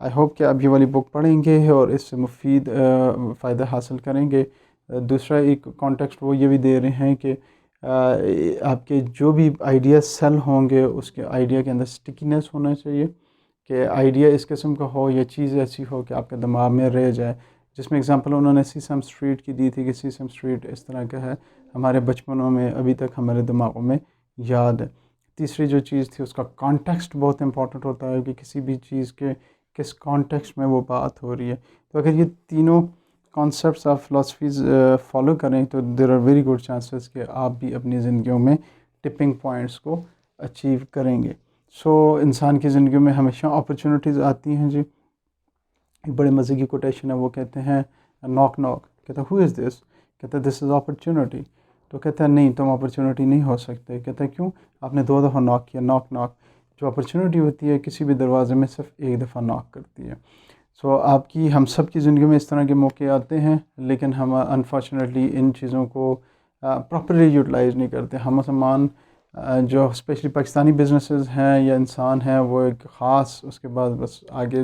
I hope کہ آپ یہ والی بک پڑھیں گے اور اس سے مفید فائدہ حاصل کریں گے. دوسرا ایک کانٹیکسٹ وہ یہ بھی دے رہے ہیں کہ آپ کے جو بھی آئیڈیا سیل ہوں گے اس کے آئیڈیا کے اندر سٹکنیس ہونا چاہیے، کہ آئیڈیا اس قسم کا ہو یا چیز ایسی ہو کہ آپ کے دماغ میں رہ جائے. جس میں اگزامپل انہوں نے سیسم اسٹریٹ کی دی تھی کہ سیسم اسٹریٹ اس طرح کا ہے، ہمارے بچپنوں میں ابھی تک ہمارے دماغوں میں یاد ہے. تیسری جو چیز تھی اس کا کانٹیکسٹ بہت امپورٹنٹ ہوتا ہے کہ کسی بھی چیز کے کس کانٹیکسٹ میں وہ بات ہو رہی ہے. تو اگر یہ تینوں کانسیپٹس آپ فلاسفیز فالو کریں تو there are very good chances کہ آپ بھی اپنی زندگیوں میں ٹپنگ پوائنٹس کو اچیو کریں گے. انسان کی زندگیوں میں ہمیشہ اپرچونیٹیز آتی ہیں جی. ایک بڑے مزے کی کوٹیشن ہے، وہ کہتے ہیں ناک ناک، کہتا ہے ہو از دس، کہتا ہے دس از اپرچونیٹی. تو کہتا ہے نہیں، تم اپرچونیٹی نہیں ہو سکتے. کہتا ہے کیوں؟ آپ نے 2 دفعہ ناک کیا. ناک ناک جو اپرچونیٹی ہوتی ہے کسی بھی دروازے میں صرف ایک دفعہ ناک کرتی ہے. آپ کی ہم سب کی زندگی میں اس طرح کے موقع آتے ہیں، لیکن ہم انفارچونیٹلی ان چیزوں کو پراپرلی یوٹیلائز نہیں کرتے. ہم مسلمان جو اسپیشلی پاکستانی بزنسز ہیں یا انسان ہیں وہ ایک خاص اس کے بعد بس آگے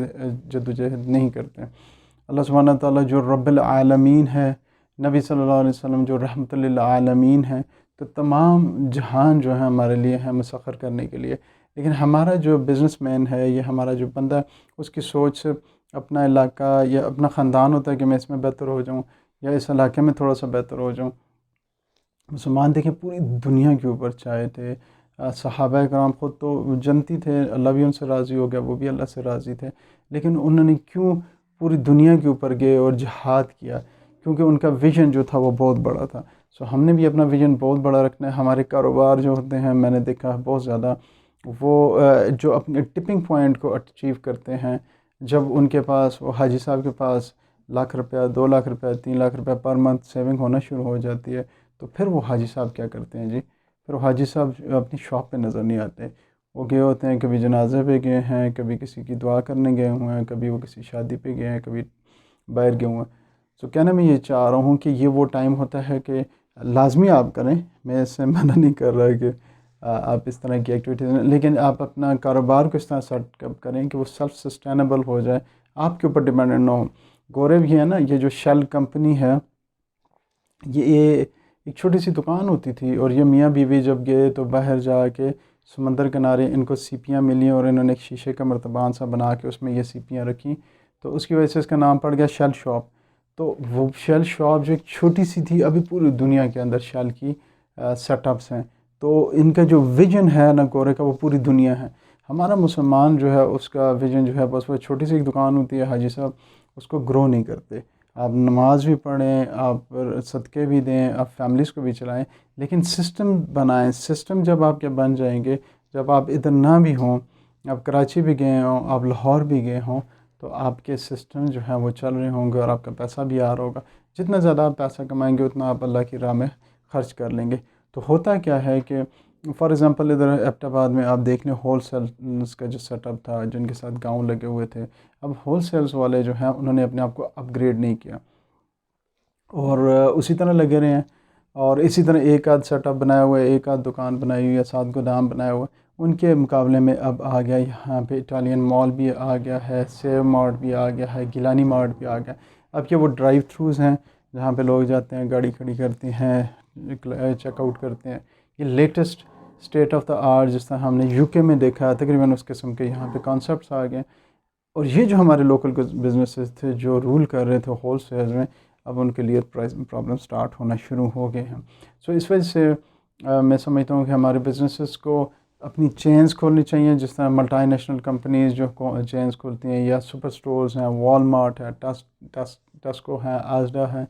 جدوجہد نہیں کرتے. اللہ سبحانہ تعالیٰ جو رب العالمین ہے، نبی صلی اللہ علیہ وسلم جو رحمت للعالمین ہیں، تو تمام جہان جو ہے ہمارے لیے ہے مسخر کرنے کے لیے. لیکن ہمارا جو بزنس مین ہے یا ہمارا جو بندہ، اس کی سوچ صرف اپنا علاقہ یا اپنا خاندان ہوتا ہے کہ میں اس میں بہتر ہو جاؤں یا اس علاقے میں تھوڑا سا بہتر ہو جاؤں. مسلمان دیکھیں پوری دنیا کے اوپر چاہے تھے. صحابہ کرام خود تو جنتی تھے، اللہ بھی ان سے راضی ہو گیا، وہ بھی اللہ سے راضی تھے. لیکن انہوں نے کیوں پوری دنیا کے اوپر گئے اور جہاد کیا؟ کیونکہ ان کا ویژن جو تھا وہ بہت بڑا تھا. ہم نے بھی اپنا ویژن بہت بڑا رکھنا ہے. ہمارے کاروبار جو ہوتے ہیں میں نے دیکھا بہت زیادہ وہ جو اپنے ٹپنگ پوائنٹ کو اچیو کرتے ہیں، جب ان کے پاس وہ حاجی صاحب کے پاس ₹1,00,000 ₹2,00,000 ₹3,00,000 پر منتھ سیونگ ہونا شروع ہو جاتی ہے، تو پھر وہ حاجی صاحب کیا کرتے ہیں جی؟ پھر وہ حاجی صاحب اپنی شاپ پہ نظر نہیں آتے. وہ گئے ہوتے ہیں، کبھی جنازے پہ گئے ہیں، کبھی کسی کی دعا کرنے گئے ہوئے ہیں، کبھی وہ کسی شادی پہ گئے ہیں، کبھی باہر گئے ہوئے ہیں. کہنا میں یہ چاہ رہا ہوں کہ یہ وہ ٹائم ہوتا ہے کہ لازمی آپ کریں، میں اس سے منع نہیں کر رہا کہ آپ اس طرح کی ایکٹیویٹیز، لیکن آپ اپنا کاروبار کو اس طرح سیٹ اپ کریں کہ وہ سیلف سسٹینیبل ہو جائے، آپ کے اوپر ڈیپینڈنٹ نہ ہو. گورے بھی ہے نا، یہ جو شیل کمپنی ہے، یہ ایک چھوٹی سی دکان ہوتی تھی، اور یہ میاں بیوی جب گئے تو باہر جا کے سمندر کنارے ان کو سیپیاں ملیں اور انہوں نے ایک شیشے کا مرتبان سا بنا کے اس میں یہ سیپیاں رکھیں، تو اس کی وجہ سے اس کا نام پڑ گیا شیل شاپ. تو وہ شیل شاپ جو ایک چھوٹی سی تھی، ابھی پوری دنیا کے اندر شیل کی سیٹ اپس ہیں. تو ان کا جو ویژن ہے نا گورے کا، وہ پوری دنیا ہے. ہمارا مسلمان جو ہے اس کا ویژن جو ہے بس وہ چھوٹی سی ایک دکان ہوتی ہے، حاجی صاحب اس کو گرو نہیں کرتے. آپ نماز بھی پڑھیں، آپ صدقے بھی دیں، آپ فیملیز کو بھی چلائیں، لیکن سسٹم بنائیں. سسٹم جب آپ کے بن جائیں گے، جب آپ ادھر نہ بھی ہوں، آپ کراچی بھی گئے ہوں، آپ لاہور بھی گئے ہوں، تو آپ کے سسٹم جو ہیں وہ چل رہے ہوں گے اور آپ کا پیسہ بھی آ رہا ہوگا. جتنا زیادہ آپ پیسہ کمائیں گے اتنا آپ اللہ کی راہ میں خرچ کر لیں گے. تو ہوتا کیا ہے کہ فار ایگزامپل ادھر ایبٹ آباد میں آپ دیکھ لیں ہول سیلس کا جو سیٹ اپ تھا، جن کے ساتھ گاؤں لگے ہوئے تھے، اب ہول سیلس والے جو ہیں انہوں نے اپنے آپ کو اپ گریڈ نہیں کیا اور اسی طرح لگے رہے ہیں. اور اسی طرح ایک آدھ سیٹ اپ بنایا ہوا ہے، ایک آدھ دکان بنائی ہوئی ہے، 7 گودام بنایا ہوا ہے. ان کے مقابلے میں اب آ گیا یہاں پہ اٹالین مال بھی آ گیا ہے، سیو مارٹ بھی آ گیا ہے، گیلانی مارٹ بھی آ گیا. اب کیا وہ ڈرائیو تھروز ہیں جہاں پہ لوگ جاتے ہیں، گاڑی کھڑی کرتے ہیں، چیک آؤٹ کرتے ہیں. یہ latest state of the art جس طرح ہم نے یو کے میں دیکھا، تقریباً اس قسم کے یہاں پہ کانسیپٹس آ گئے. اور یہ جو ہمارے لوکل بزنسز تھے جو رول کر رہے تھے ہول سیلز میں، اب ان کے لیے پرابلم سٹارٹ ہونا شروع ہو گئے ہیں. اس وجہ سے میں سمجھتا ہوں کہ ہمارے بزنسز کو اپنی چینز کھولنی چاہیے، جس طرح ملٹی نیشنل کمپنیز جو چینز کھولتی ہیں، یا سپر سٹورز ہیں، وال مارٹ ہے، ٹسکو ہیں، آزڈا ہیں،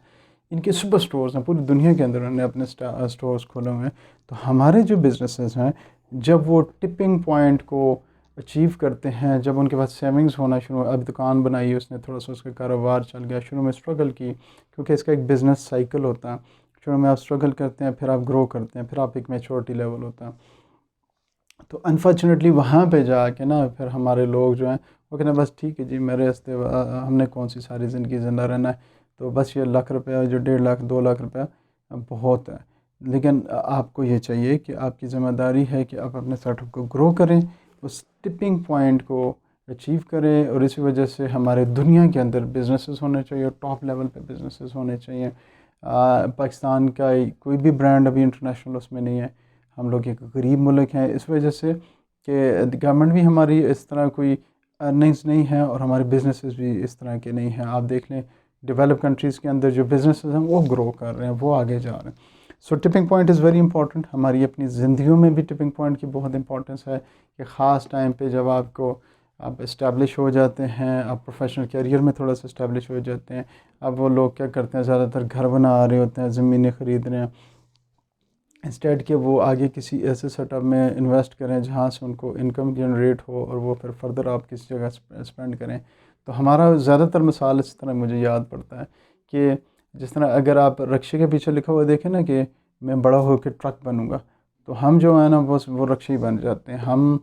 ان کے سپر سٹورز ہیں پوری دنیا کے اندر، انہوں نے اپنے سٹورز کھولے ہوئے ہیں. تو ہمارے جو بزنسز ہیں جب وہ ٹپنگ پوائنٹ کو اچیو کرتے ہیں، جب ان کے پاس سیونگز ہونا شروع، اب دکان بنائی اس نے، تھوڑا سا اس کا کاروبار چل گیا، شروع میں اسٹرگل کی، کیونکہ اس کا ایک بزنس سائیکل ہوتا ہے. شروع میں آپ اسٹرگل کرتے ہیں، پھر آپ گرو کرتے ہیں، پھر آپ ایک میچورٹی لیول ہوتا ہے. تو انفارچونیٹلی وہاں پہ جا کے نا پھر ہمارے لوگ جو ہیں وہ کہتے ہیں بس ٹھیک ہے جی، میرے راستے ہم نے کون سی ساری زندگی زندہ رہنا ہے، تو بس یہ ₹1,00,000 جو 1.5 لاکھ 2 لاکھ بہت ہے. لیکن آپ کو یہ چاہیے کہ آپ کی ذمہ داری ہے کہ آپ اپنے سیٹ اپ کو گرو کریں، اس ٹپنگ پوائنٹ کو اچیو کریں، اور اسی وجہ سے ہمارے دنیا کے اندر بزنسز ہونے چاہیے، ٹاپ لیول پہ بزنسز ہونے چاہیے۔ پاکستان کا کوئی بھی برانڈ ابھی انٹرنیشنل اس میں نہیں ہے، ہم لوگ ایک غریب ملک ہیں، اس وجہ سے کہ گورنمنٹ بھی ہماری اس طرح کوئی ارننگز نہیں ہے، اور ہمارے بزنسز بھی اس طرح کے نہیں ہیں۔ آپ دیکھ لیں ڈیولپ کنٹریز کے اندر جو بزنسز ہیں وہ گرو کر رہے ہیں، وہ آگے جا رہے ہیں۔ So tipping point is very important, ہماری اپنی زندگیوں میں بھی ٹپنگ پوائنٹ کی بہت امپورٹنس ہے، کہ خاص ٹائم پہ جب آپ اسٹیبلش ہو جاتے ہیں، آپ پروفیشنل کیریئر میں تھوڑا سا اسٹیبلش ہو جاتے ہیں، اب وہ لوگ کیا کرتے ہیں، زیادہ تر گھر بنا رہے ہوتے ہیں، زمینیں خرید رہے ہیں، انسٹیڈ کہ وہ آگے کسی ایسے سیٹ اپ میں انویسٹ کریں جہاں سے ان کو انکم جنریٹ ہو، اور وہ پھر فردر آپ کسی جگہ اسپینڈ کریں۔ تو ہمارا زیادہ تر مثال اس طرح مجھے یاد پڑتا ہے کہ جس طرح اگر آپ رکشے کے پیچھے لکھا ہوا دیکھیں نا کہ میں بڑا ہو کے ٹرک بنوں گا، تو ہم جو ہیں نا وہ رکشے ہی بن جاتے ہیں۔ ہم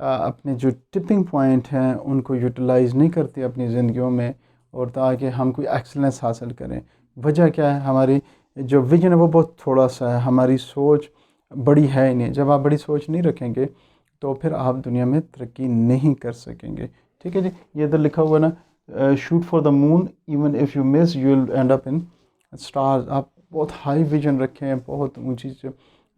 اپنے جو ٹپنگ پوائنٹ ہیں ان کو یوٹیلائز نہیں کرتے اپنی زندگیوں میں، اور تاکہ ہم کوئی ایکسلنس حاصل کریں۔ وجہ کیا ہے، ہماری جو ویژن ہے وہ بہت تھوڑا سا ہے، ہماری سوچ بڑی ہے ہی نہیں۔ جب آپ بڑی سوچ نہیں رکھیں گے تو پھر آپ دنیا میں ترقی نہیں کر سکیں گے۔ ٹھیک ہے جی، یہ ادھر لکھا ہوا نا، shoot for the moon even if you miss you will end up in stars. آپ بہت ہائی ویژن رکھیں، بہت اونچی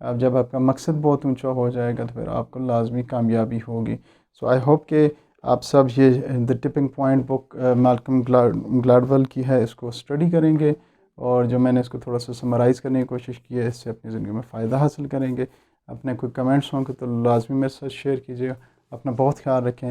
جب آپ کا مقصد بہت اونچا ہو جائے گا تو پھر آپ کو لازمی کامیابی ہوگی۔ سو آئی ہوپ کہ آپ سب یہ دا ٹپنگ پوائنٹ بک مالکم گلیڈول کی ہے، اس کو اسٹڈی کریں گے، اور جو میں نے اس کو تھوڑا سا سمرائز کرنے کی کوشش کی ہے، اس سے اپنی زندگی میں فائدہ حاصل کریں گے۔ اپنے کوئی کمنٹس ہوں گے تو لازمی میرے ساتھ شیئر کیجیے گا۔ اپنا بہت خیال رکھیں۔